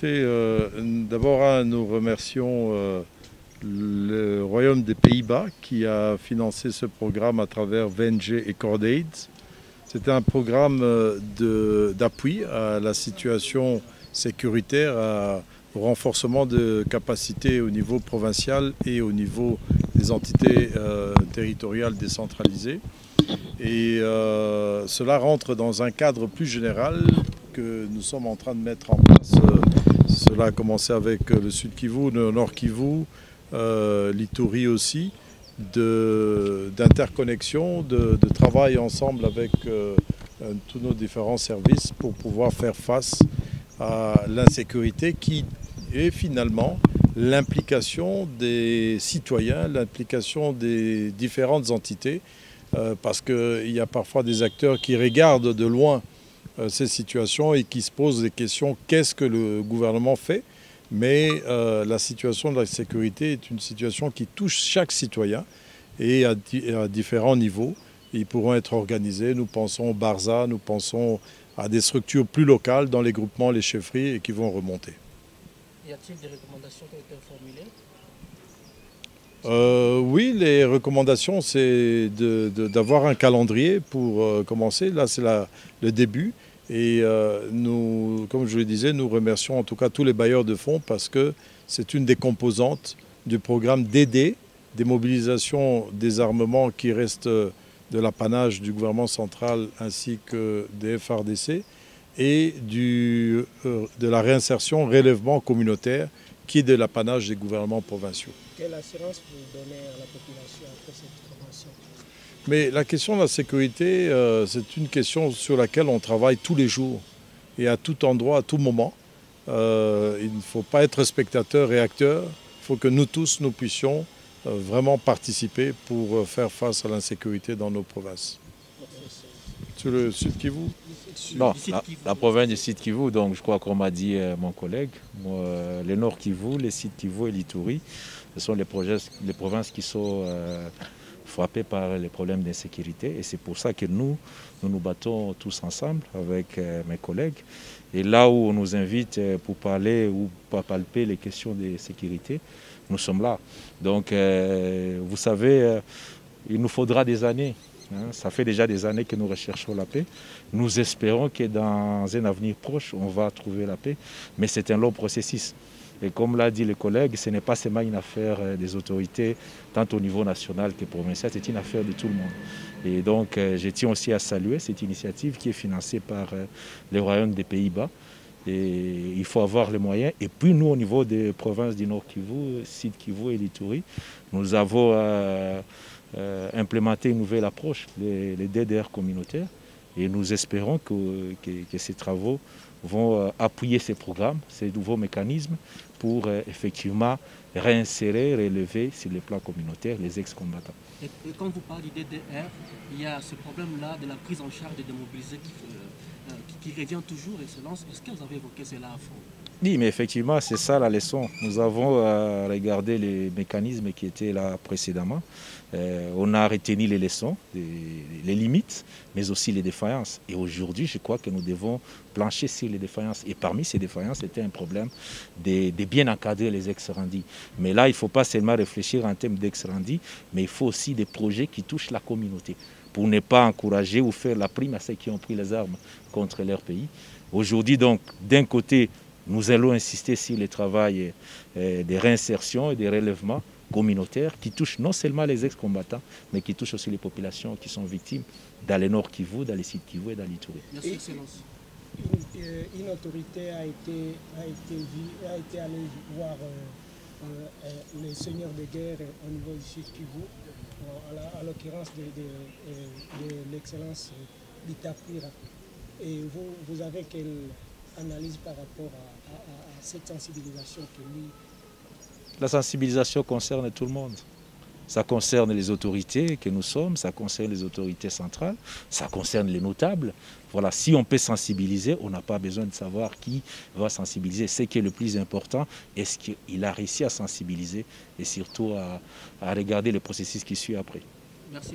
D'abord, nous remercions le Royaume des Pays-Bas qui a financé ce programme à travers VNG et Cordaid. C'était un programme d'appui à la situation sécuritaire, au renforcement de capacités au niveau provincial et au niveau des entités territoriales décentralisées. Et cela rentre dans un cadre plus général que nous sommes en train de mettre en place. Cela a commencé avec le Sud Kivu, le Nord Kivu, l'Ituri aussi, d'interconnexion, de travail ensemble avec tous nos différents services pour pouvoir faire face à l'insécurité qui est finalement l'implication des citoyens, l'implication des différentes entités, parce qu'il y a parfois des acteurs qui regardent de loin ces situations et qui se posent des questions, qu'est-ce que le gouvernement fait? Mais la situation de la sécurité est une situation qui touche chaque citoyen et à différents niveaux. Ils pourront être organisés, nous pensons au Barza, nous pensons à des structures plus locales dans les groupements, les chefferies et qui vont remonter. Y a-t-il des recommandations qui ont été formulées? Oui, les recommandations, c'est d'avoir un calendrier pour commencer. Là, c'est le début. Et nous, comme je le disais, nous remercions en tout cas tous les bailleurs de fonds parce que c'est une des composantes du programme d'aider des mobilisations des armements qui restent de l'apanage du gouvernement central ainsi que des FARDC et de la réinsertion, relèvement communautaire qui est de l'apanage des gouvernements provinciaux. Quelle assurance vous donnez à la population après cette formation? Mais la question de la sécurité, c'est une question sur laquelle on travaille tous les jours et à tout endroit, à tout moment. Il ne faut pas être spectateur et acteur. Il faut que nous tous, nous puissions vraiment participer pour faire face à l'insécurité dans nos provinces. Sur le Sud Kivu? Non, la province du Sud Kivu, donc je crois qu'on m'a dit mon collègue, le Nord Kivu, le Sud Kivu et l'Ituri, ce sont les provinces qui sont frappées par les problèmes d'insécurité. Et c'est pour ça que nous nous battons tous ensemble avec mes collègues. Et là où on nous invite pour parler ou pour palper les questions de sécurité, nous sommes là. Donc, vous savez, il nous faudra des années. Ça fait déjà des années que nous recherchons la paix. Nous espérons que dans un avenir proche, on va trouver la paix. Mais c'est un long processus. Et comme l'a dit le collègue, ce n'est pas seulement une affaire des autorités, tant au niveau national que provincial, c'est une affaire de tout le monde. Et donc, je tiens aussi à saluer cette initiative qui est financée par le Royaume des Pays-Bas. Et il faut avoir les moyens. Et puis nous, au niveau des provinces du Nord Kivu, Sud Kivu et l'Ituri, nous avons implémenté une nouvelle approche, les DDR communautaires. Et nous espérons que ces travaux vont appuyer ces programmes, ces nouveaux mécanismes pour effectivement réinsérer, relever sur le plan communautaire les ex-combattants. Et quand vous parlez du DDR, il y a ce problème-là de la prise en charge des démobilisés qui revient toujours et se lance. Est-ce que vous avez évoqué cela à fond? Oui, mais effectivement, c'est ça la leçon. Nous avons regardé les mécanismes qui étaient là précédemment. On a retenu les leçons, les limites, mais aussi les défaillances. Et aujourd'hui, je crois que nous devons plancher sur les défaillances. Et parmi ces défaillances, c'était un problème de bien encadrer les ex-rendis. Mais là, il ne faut pas seulement réfléchir en termes d'ex-rendis, mais il faut aussi des projets qui touchent la communauté pour ne pas encourager ou faire la prime à ceux qui ont pris les armes contre leur pays. Aujourd'hui, donc, d'un côté, nous allons insister sur le travail de réinsertion et de relèvement communautaire qui touche non seulement les ex-combattants, mais qui touche aussi les populations qui sont victimes dans le Nord Kivu, dans le Sud Kivu et dans l'Ituri. Une autorité a été allée voir les seigneurs de guerre au niveau du Sud Kivu, à l'occurrence de l'excellence d'Itapira. Et vous avez quelle analyse par rapport à cette sensibilisation que lui... La sensibilisation concerne tout le monde. Ça concerne les autorités que nous sommes, ça concerne les autorités centrales, ça concerne les notables. Voilà, si on peut sensibiliser, on n'a pas besoin de savoir qui va sensibiliser. Ce qui est le plus important, est-ce qu'il a réussi à sensibiliser et surtout à regarder le processus qui suit après. Merci.